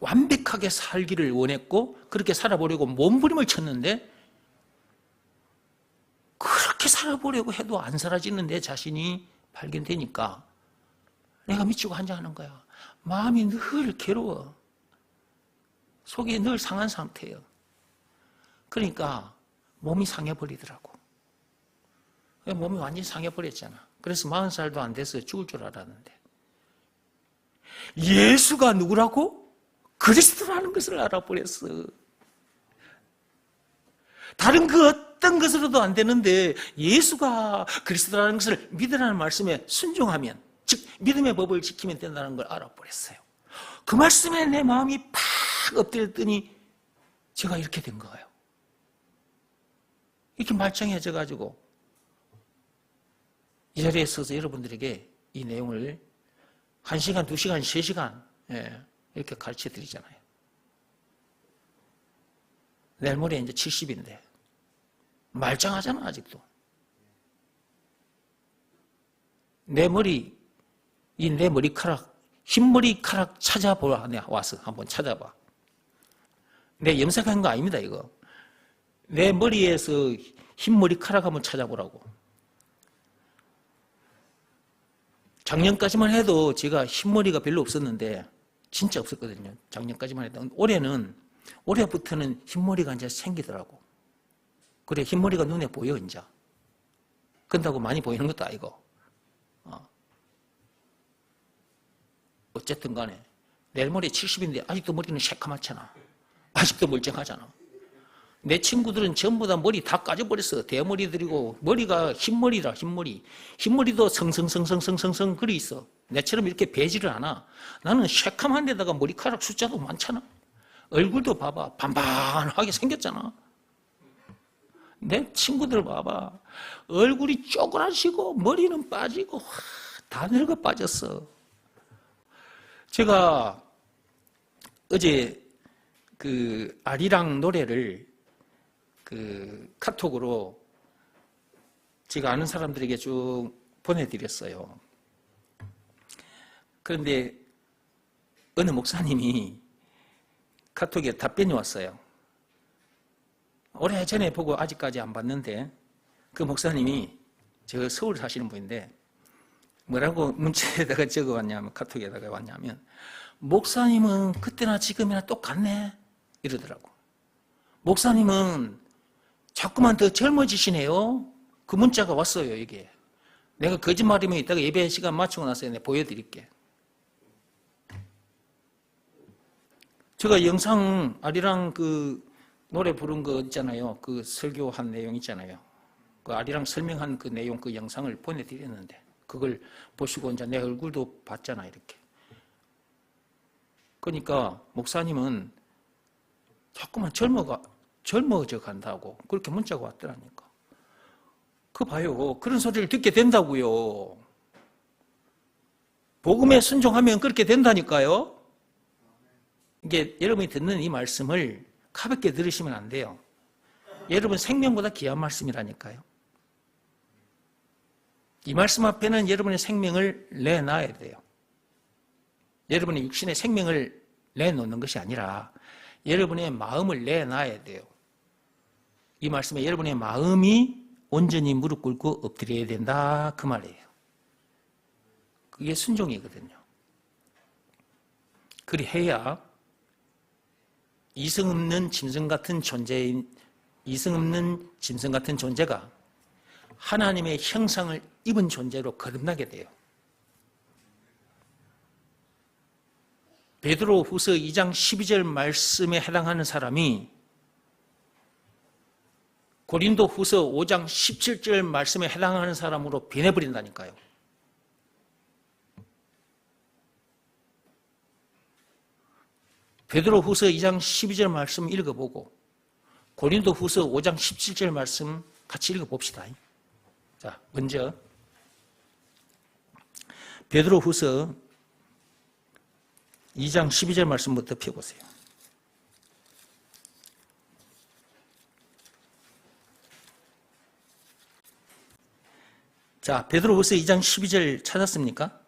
완벽하게 살기를 원했고 그렇게 살아보려고 몸부림을 쳤는데 그렇게 살아보려고 해도 안 사라지는 내 자신이 발견되니까 내가 미치고 환장하는 거야. 마음이 늘 괴로워. 속이 늘 상한 상태예요. 그러니까 몸이 상해버리더라고. 몸이 완전히 상해버렸잖아. 그래서 40살도 안 돼서 죽을 줄 알았는데 예수가 누구라고? 그리스도라는 것을 알아버렸어. 다른 그 어떤 것으로도 안 되는데 예수가 그리스도라는 것을 믿으라는 말씀에 순종하면, 즉 믿음의 법을 지키면 된다는 걸 알아버렸어요. 그 말씀에 내 마음이 팍 엎드렸더니 제가 이렇게 된 거예요. 이렇게 말짱해져가지고 이 자리에 서서 여러분들에게 이 내용을 1시간, 2시간, 3시간 이렇게 가르쳐 드리잖아요. 내일 모레 이제 70인데 말짱하잖아 아직도. 내 머리, 이 내 머리카락, 흰머리카락 찾아보라. 내가 와서 한번 찾아봐. 내 염색한 거 아닙니다 이거. 내 머리에서 흰머리카락 한번 찾아보라고. 작년까지만 해도 제가 흰머리가 별로 없었는데 진짜 없었거든요. 작년까지만 해도. 올해부터는 흰머리가 이제 생기더라고. 그래, 흰머리가 눈에 보여, 이제. 그런다고 많이 보이는 것도 아니고. 어쨌든 간에. 내일 모레 70인데 아직도 머리는 새카맣잖아. 아직도 멀쩡하잖아. 내 친구들은 전부 다 머리 다 까져버렸어. 대머리들이고, 머리가 흰머리라, 흰머리. 흰머리도 성성성성성성 그리 있어. 내처럼 이렇게 배지를 않아. 나는 새카만 데다가 머리카락 숫자도 많잖아. 얼굴도 봐봐. 반반하게 생겼잖아. 내 친구들 봐봐. 얼굴이 쪼그라지고, 머리는 빠지고, 다 늙어 빠졌어. 제가 어제 그 아리랑 노래를 카톡으로 제가 아는 사람들에게 쭉 보내드렸어요. 그런데 어느 목사님이 카톡에 답변이 왔어요. 오래전에 보고 아직까지 안 봤는데 그 목사님이 저 서울 사시는 분인데 뭐라고 문자에다가 적어왔냐면, 카톡에다가 왔냐면, 목사님은 그때나 지금이나 똑같네 이러더라고. 목사님은 자꾸만 더 젊어지시네요. 그 문자가 왔어요. 이게 내가 거짓말이면 이따가 예배 시간 맞추고 나서 내가 보여드릴게. 제가 영상 아리랑 그 노래 부른 거 있잖아요. 그 설교한 내용 있잖아요. 그 아리랑 설명한 그 내용, 그 영상을 보내드렸는데 그걸 보시고 이제 내 얼굴도 봤잖아 이렇게. 그러니까 목사님은 자꾸만 젊어져 간다고 그렇게 문자가 왔더라니까. 그거 봐요. 그런 소리를 듣게 된다고요. 복음에 순종하면 그렇게 된다니까요. 이게 여러분이 듣는 이 말씀을 가볍게 들으시면 안 돼요. 여러분 생명보다 귀한 말씀이라니까요. 이 말씀 앞에는 여러분의 생명을 내놔야 돼요. 여러분의 육신의 생명을 내놓는 것이 아니라 여러분의 마음을 내놔야 돼요. 이 말씀에 여러분의 마음이 온전히 무릎 꿇고 엎드려야 된다 그 말이에요. 그게 순종이거든요. 그리해야 이성 없는 짐승 같은 존재가 하나님의 형상을 입은 존재로 거듭나게 돼요. 베드로후서 2장 12절 말씀에 해당하는 사람이 고린도후서 5장 17절 말씀에 해당하는 사람으로 변해버린다니까요. 베드로후서 2장 12절 말씀 읽어보고 고린도후서 5장 17절 말씀 같이 읽어봅시다. 자, 먼저 베드로후서 2장 12절 말씀부터 펴보세요. 자, 베드로후서 2장 12절 찾았습니까?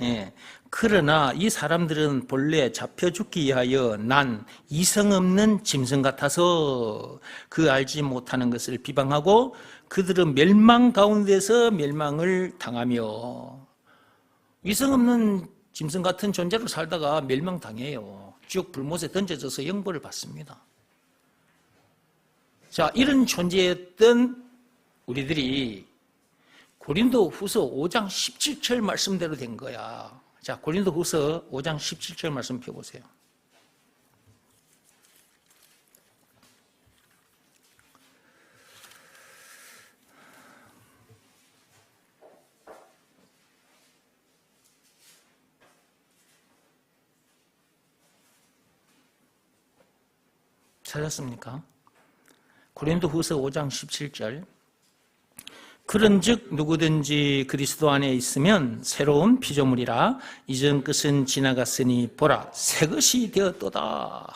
예. 그러나 이 사람들은 본래 잡혀 죽기 위하여 난 이성 없는 짐승 같아서 그 알지 못하는 것을 비방하고 그들은 멸망 가운데서 멸망을 당하며, 이성 없는 짐승 같은 존재로 살다가 멸망당해요. 지옥 불못에 던져져서 영벌을 받습니다. 자, 이런 존재였던 우리들이 고린도후서 5장 17절 말씀대로 된 거야. 자, 고린도후서 5장 17절 말씀 펴보세요. 찾았습니까? 고린도후서 5장 17절. 그런즉 누구든지 그리스도 안에 있으면 새로운 피조물이라 이전 것은 지나갔으니 보라 새 것이 되었도다.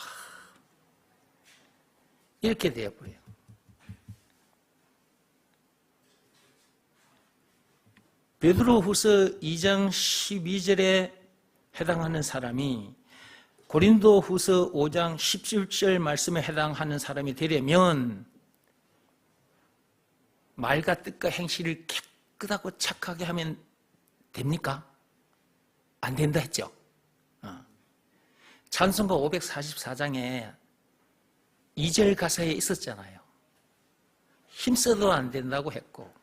이렇게 되어버려요. 베드로후서 2장 12절에 해당하는 사람이 고린도후서 5장 17절 말씀에 해당하는 사람이 되려면 말과 뜻과 행실을 깨끗하고 착하게 하면 됩니까? 안 된다 했죠. 찬송가 544장에 2절 가사에 있었잖아요. 힘써도 안 된다고 했고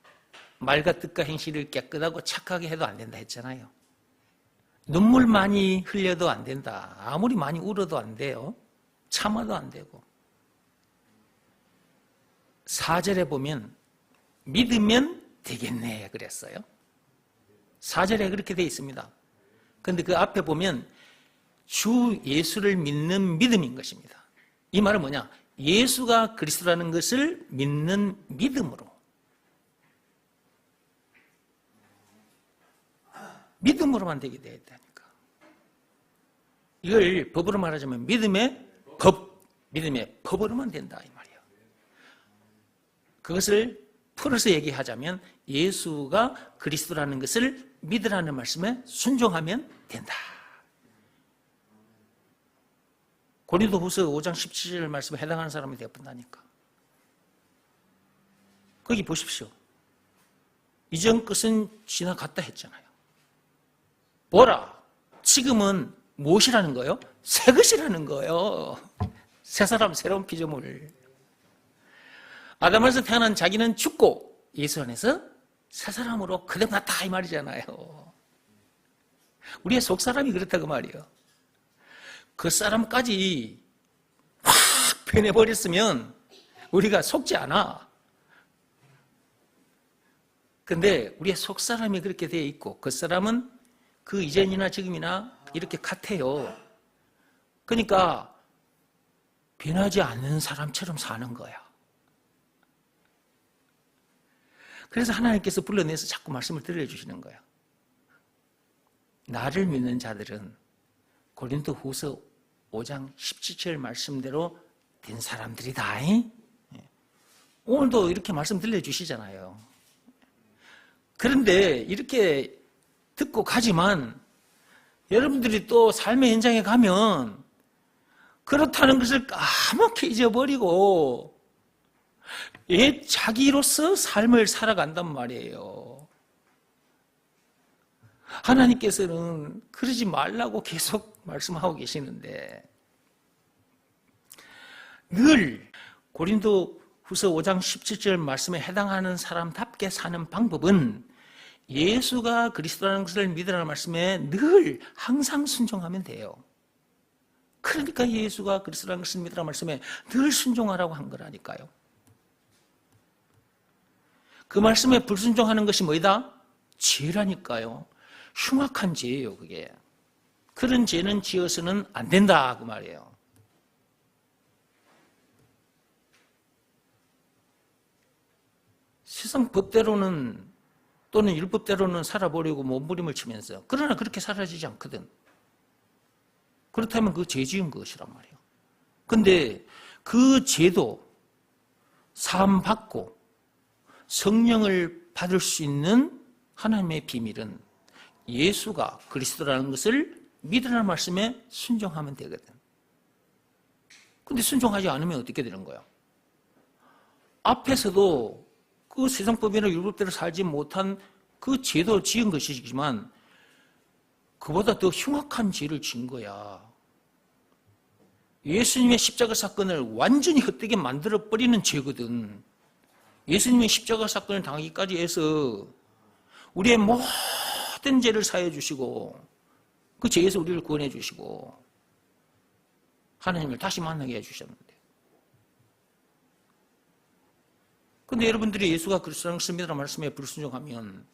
말과 뜻과 행실을 깨끗하고 착하게 해도 안 된다 했잖아요. 눈물 많이 흘려도 안 된다. 아무리 많이 울어도 안 돼요. 참아도 안 되고. 4절에 보면 믿으면 되겠네 그랬어요. 4절에 그렇게 되어 있습니다. 그런데 그 앞에 보면 주 예수를 믿는 믿음인 것입니다. 이 말은 뭐냐? 예수가 그리스도라는 것을 믿는 믿음으로. 믿음으로만 되게 되어야 되니까. 이걸 법으로 말하자면 믿음의 법으로만 된다 이 말이에요. 그것을 풀어서 얘기하자면 예수가 그리스도라는 것을 믿으라는 말씀에 순종하면 된다. 고린도후서 5장 17절 말씀에 해당하는 사람이 되어본다니까. 거기 보십시오. 이전 것은 지나갔다 했잖아요. 보라, 지금은 무엇이라는 거예요? 새 것이라는 거예요. 새 사람, 새로운 피조물. 아담에서 태어난 자기는 죽고 예수 안에서 새 사람으로 거듭났다 이 말이잖아요. 우리의 속사람이 그렇다고 말이에요. 그 사람까지 확 변해버렸으면 우리가 속지 않아. 근데 우리의 속사람이 그렇게 되어 있고 그 사람은 그 이전이나 지금이나 이렇게 같아요. 그러니까 변하지 않는 사람처럼 사는 거야. 그래서 하나님께서 불러내서 자꾸 말씀을 들려주시는 거예요. 나를 믿는 자들은 고린도 후서 5장 17절 말씀대로 된 사람들이다. 오늘도 이렇게 말씀 들려주시잖아요. 그런데 이렇게 듣고 가지만 여러분들이 또 삶의 현장에 가면 그렇다는 것을 까맣게 잊어버리고 옛 자기로서 삶을 살아간단 말이에요. 하나님께서는 그러지 말라고 계속 말씀하고 계시는데 늘 고린도 후서 5장 17절 말씀에 해당하는 사람답게 사는 방법은 예수가 그리스도라는 것을 믿으라는 말씀에 늘 항상 순종하면 돼요. 그러니까 예수가 그리스도라는 것을 믿으라는 말씀에 늘 순종하라고 한 거라니까요. 그 말씀에 불순종하는 것이 뭐이다? 죄라니까요. 흉악한 죄예요, 그게. 그런 죄는 지어서는 안 된다, 그 말이에요. 세상 법대로는 또는 율법대로는 살아보려고 몸부림을 치면서 그러나 그렇게 사라지지 않거든. 그렇다면 그 죄 지은 것이란 말이에요. 근데 그 죄도 사함 받고 성령을 받을 수 있는 하나님의 비밀은 예수가 그리스도라는 것을 믿으라는 말씀에 순종하면 되거든. 근데 순종하지 않으면 어떻게 되는 거야? 앞에서도 그 세상법이나 율법대로 살지 못한 그 죄도 지은 것이지만 그보다 더 흉악한 죄를 지은 거야. 예수님의 십자가 사건을 완전히 헛되게 만들어버리는 죄거든. 예수님의 십자가 사건을 당하기까지 해서 우리의 모든 죄를 사해 주시고 그 죄에서 우리를 구원해 주시고 하나님을 다시 만나게 해 주셨는데, 그런데 여러분들이 예수가 그리스도라는 것을 믿으라는 말씀에 불순종하면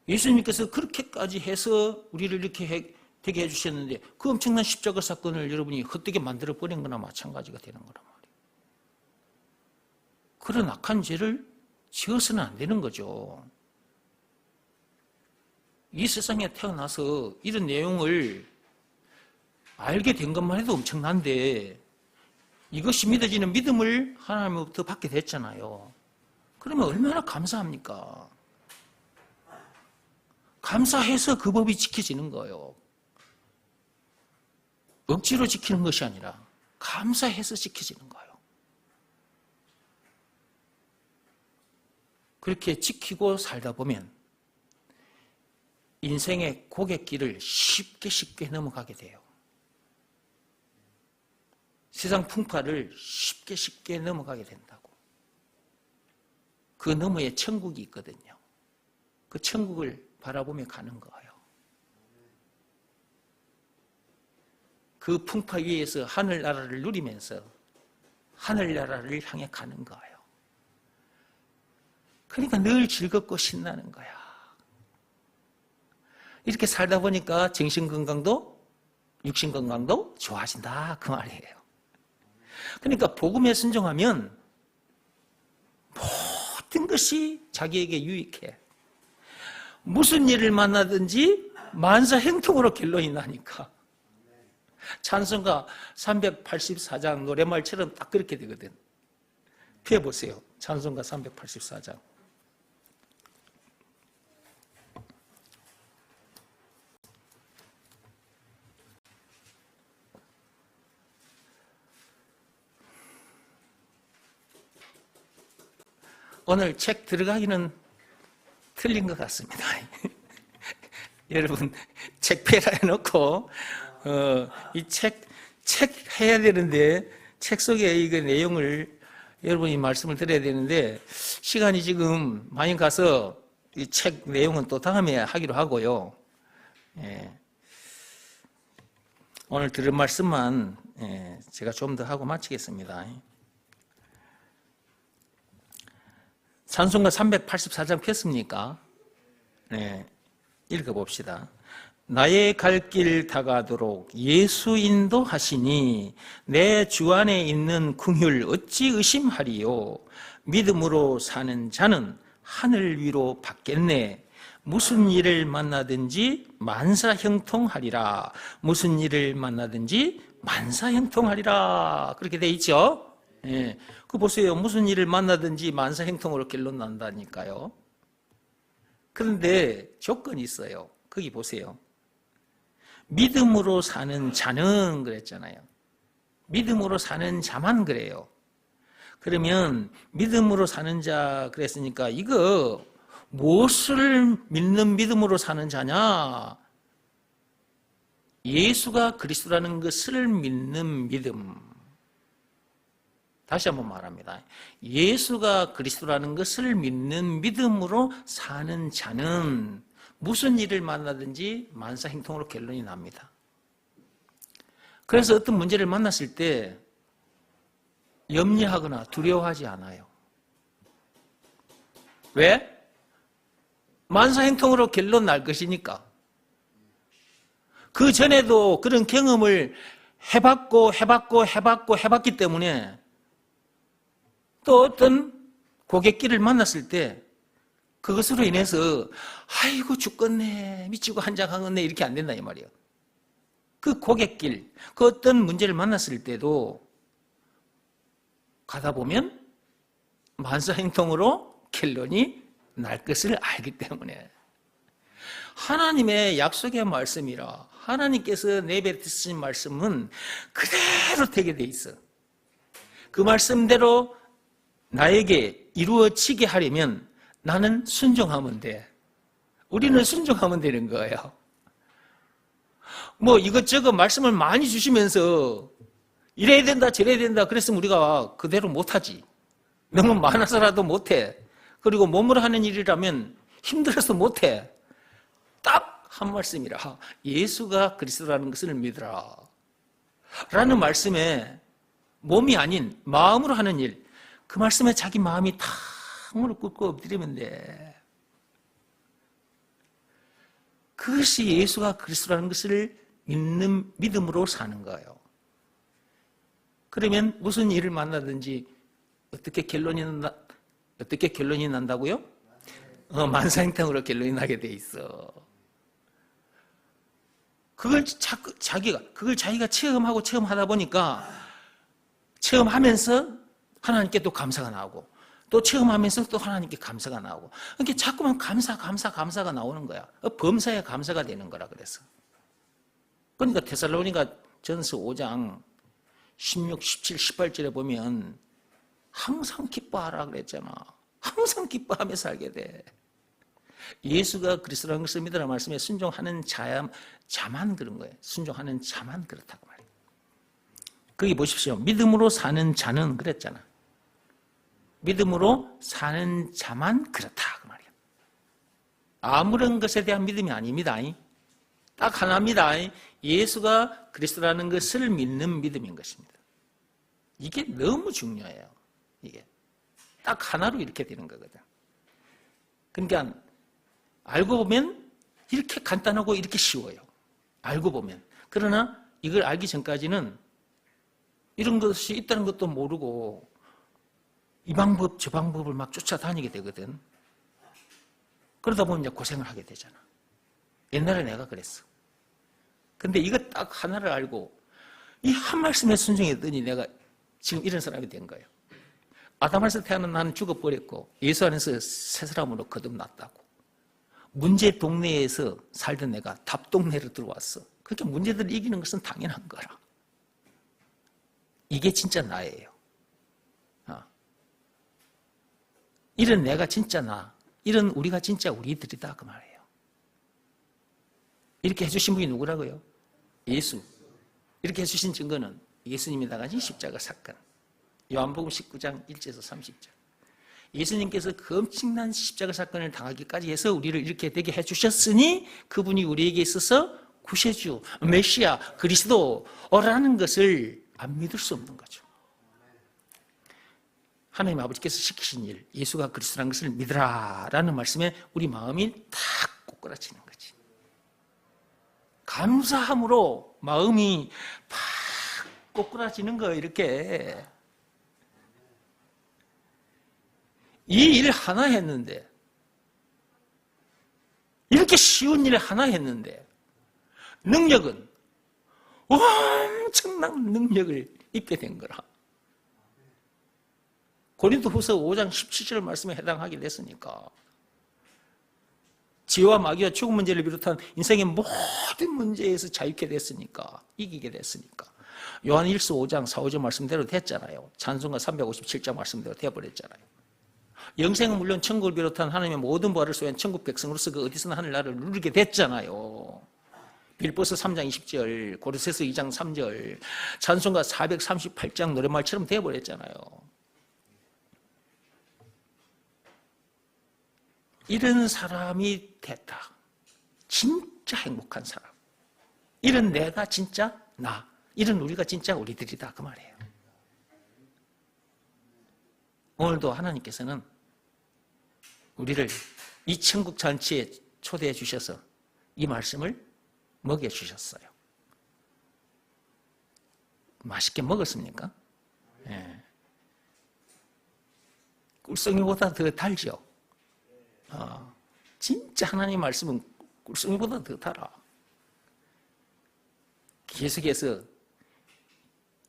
예수님께서 그렇게까지 해서 우리를 이렇게 되게 해주셨는데 그 엄청난 십자가 사건을 여러분이 헛되게 만들어버린 거나 마찬가지가 되는 거란 말이에요. 그런 악한 죄를 지어서는 안 되는 거죠. 이 세상에 태어나서 이런 내용을 알게 된 것만 해도 엄청난데 이것이 믿어지는 믿음을 하나님으로부터 받게 됐잖아요. 그러면 얼마나 감사합니까? 감사해서 그 법이 지켜지는 거예요. 억지로 지키는 것이 아니라 감사해서 지켜지는 거예요. 그렇게 지키고 살다 보면 인생의 고갯길을 쉽게 넘어가게 돼요. 세상 풍파를 쉽게 넘어가게 된다고. 그 너머에 천국이 있거든요. 그 천국을 바라보며 가는 거예요. 그 풍파 위에서 하늘나라를 누리면서 하늘나라를 향해 가는 거예요. 그러니까 늘 즐겁고 신나는 거야. 이렇게 살다 보니까 정신건강도 육신건강도 좋아진다, 그 말이에요. 그러니까 복음에 순종하면 모든 것이 자기에게 유익해. 무슨 일을 만나든지 만사형통으로 결론이 나니까. 찬송가 384장 노래말처럼 딱 그렇게 되거든. 펴보세요. 찬송가 384장. 오늘 책 들어가기는 틀린 것 같습니다. 여러분, 책 폐라 해놓고, 이 책 해야 되는데, 책 속에 이 내용을 여러분이 말씀을 드려야 되는데, 시간이 지금 많이 가서 이 책 내용은 또 다음에 하기로 하고요. 예. 오늘 들은 말씀만 제가 좀 더 하고 마치겠습니다. 찬송가 384장 폈습니까? 네, 읽어봅시다. 나의 갈 길 다가도록 예수 인도하시니 내 주 안에 있는 긍휼 어찌 의심하리요. 믿음으로 사는 자는 하늘 위로 받겠네. 무슨 일을 만나든지 만사형통하리라. 무슨 일을 만나든지 만사형통하리라. 그렇게 돼 있죠. 예. 그 보세요. 무슨 일을 만나든지 만사형통으로 결론 난다니까요. 그런데 조건이 있어요. 거기 보세요. 믿음으로 사는 자는 그랬잖아요. 믿음으로 사는 자만 그래요. 그러면 믿음으로 사는 자 그랬으니까 이거 무엇을 믿는 믿음으로 사는 자냐? 예수가 그리스도라는 것을 믿는 믿음. 다시 한번 말합니다. 예수가 그리스도라는 것을 믿는 믿음으로 사는 자는 무슨 일을 만나든지 만사형통으로 결론이 납니다. 그래서 어떤 문제를 만났을 때 염려하거나 두려워하지 않아요. 왜? 만사형통으로 결론 날 것이니까. 그 전에도 그런 경험을 해봤기 때문에 또 어떤 고갯길을 만났을 때 그것으로 인해서 아이고 죽겠네, 미치고 한장하겠네 이렇게 안 된다 이 말이에요. 그 고갯길, 그 어떤 문제를 만났을 때도 가다 보면 만사형통으로 결론이 날 것을 알기 때문에 하나님의 약속의 말씀이라 하나님께서 내뱉으신 말씀은 그대로 되게 돼 있어. 그 말씀대로 나에게 이루어지게 하려면 나는 순종하면 돼. 우리는 순종하면 되는 거예요. 뭐 이것저것 말씀을 많이 주시면서 이래야 된다 저래야 된다 그랬으면 우리가 그대로 못하지. 너무 많아서라도 못해. 그리고 몸으로 하는 일이라면 힘들어서 못해. 딱 한 말씀이라. 예수가 그리스도라는 것을 믿으라 라는 말씀에 몸이 아닌 마음으로 하는 일, 그 말씀에 자기 마음이 탁 무릎 꿇고 엎드리면 돼. 그것이 예수가 그리스도라는 것을 믿는 믿음으로 사는 거예요. 그러면 무슨 일을 만나든지 어떻게 결론이 난다고요? 만사형통으로 결론이 나게 돼 있어. 그걸 자기가 체험하다 보니까 체험하면서 하나님께 또 감사가 나오고 또 체험하면서 또 하나님께 감사가 나오고 이렇게 자꾸만 감사가 나오는 거야. 범사에 감사가 되는 거라 그래서. 그러니까 데살로니가 전서 5장 16, 17, 18절에 보면 항상 기뻐하라 그랬잖아. 항상 기뻐하며 살게 돼. 예수가 그리스도라는 것을 믿으라 말씀에 순종하는 자만 그런 거예요. 순종하는 자만 그렇다고 말이에요. 거기 보십시오. 믿음으로 사는 자는 그랬잖아. 믿음으로 사는 자만 그렇다 그 말이에요. 아무런 것에 대한 믿음이 아닙니다. 딱 하나입니다. 예수가 그리스도라는 것을 믿는 믿음인 것입니다. 이게 너무 중요해요. 이게 딱 하나로 이렇게 되는 거거든. 그러니까 알고 보면 이렇게 간단하고 이렇게 쉬워요. 알고 보면. 그러나 이걸 알기 전까지는 이런 것이 있다는 것도 모르고 이 방법 저 방법을 막 쫓아다니게 되거든. 그러다 보면 이제 고생을 하게 되잖아. 옛날에 내가 그랬어. 근데 이거 딱 하나를 알고 이 한 말씀에 순종했더니 내가 지금 이런 사람이 된 거예요. 아담 안에서 태어난 나는 죽어버렸고 예수 안에서 새 사람으로 거듭났다고. 문제 동네에서 살던 내가 답 동네로 들어왔어. 그렇게 문제들을 이기는 것은 당연한 거라. 이게 진짜 나예요. 이런 내가 진짜 나, 이런 우리가 진짜 우리들이다 그 말이에요. 이렇게 해주신 분이 누구라고요? 예수. 이렇게 해주신 증거는 예수님이 나가신 십자가 사건. 요한복음 19장 1절에서 30절. 예수님께서 그 엄청난 십자가 사건을 당하기까지 해서 우리를 이렇게 되게 해주셨으니 그분이 우리에게 있어서 구세주, 메시아, 그리스도라는 것을 안 믿을 수 없는 거죠. 하나님 아버지께서 시키신 일, 예수가 그리스도라는 것을 믿으라라는 말씀에 우리 마음이 탁 꼬꾸라지는 거지. 감사함으로 마음이 팍 꼬꾸라지는 거예요, 이렇게. 이 일 하나 했는데 그렇게 쉬운 일 하나 했는데 능력은 엄청난 능력을 입게 된 거라. 고린도후서 5장 17절 말씀에 해당하게 됐으니까. 지혜와 마귀와 죽음 문제를 비롯한 인생의 모든 문제에서 자유케 됐으니까, 이기게 됐으니까. 요한 1서 5장 4, 5절 말씀대로 됐잖아요. 찬송가 357장 말씀대로 되어버렸잖아요. 영생은 물론 천국을 비롯한 하나님의 모든 부활을 소유한 천국 백성으로서 그 어디서나 하늘나라를 누리게 됐잖아요. 빌보서 3장 20절, 고린도서 2장 3절, 찬송가 438장 노랫말처럼 되어버렸잖아요. 이런 사람이 됐다. 진짜 행복한 사람. 이런 내가 진짜 나. 이런 우리가 진짜 우리들이다. 그 말이에요. 오늘도 하나님께서는 우리를 이 천국 잔치에 초대해 주셔서 이 말씀을 먹여주셨어요. 맛있게 먹었습니까? 네. 꿀송이보다 더 달죠? 진짜 하나님 말씀은 꿀송이보다 더 달아. 계속해서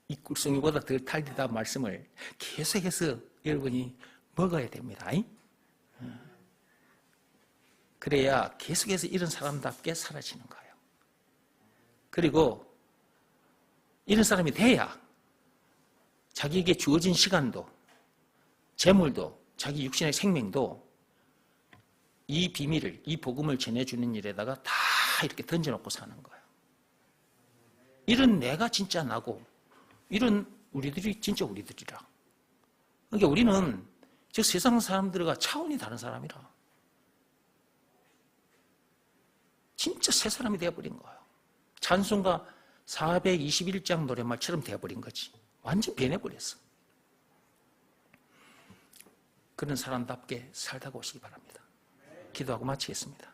이 꿀송이보다 더 달리다 말씀을 계속해서 여러분이 먹어야 됩니다. 그래야 계속해서 이런 사람답게 사라지는 거예요. 그리고 이런 사람이 돼야 자기에게 주어진 시간도, 재물도, 자기 육신의 생명도 이 비밀을, 이 복음을 전해주는 일에다가 다 이렇게 던져놓고 사는 거예요. 이런 내가 진짜 나고, 이런 우리들이 진짜 우리들이라. 그러니까 우리는 저 세상 사람들과 차원이 다른 사람이라. 진짜 새 사람이 되어버린 거예요. 찬송가 421장 노랫말처럼 되어버린 거지. 완전 변해버렸어. 그런 사람답게 살다가 오시기 바랍니다. 기도하고 마치겠습니다.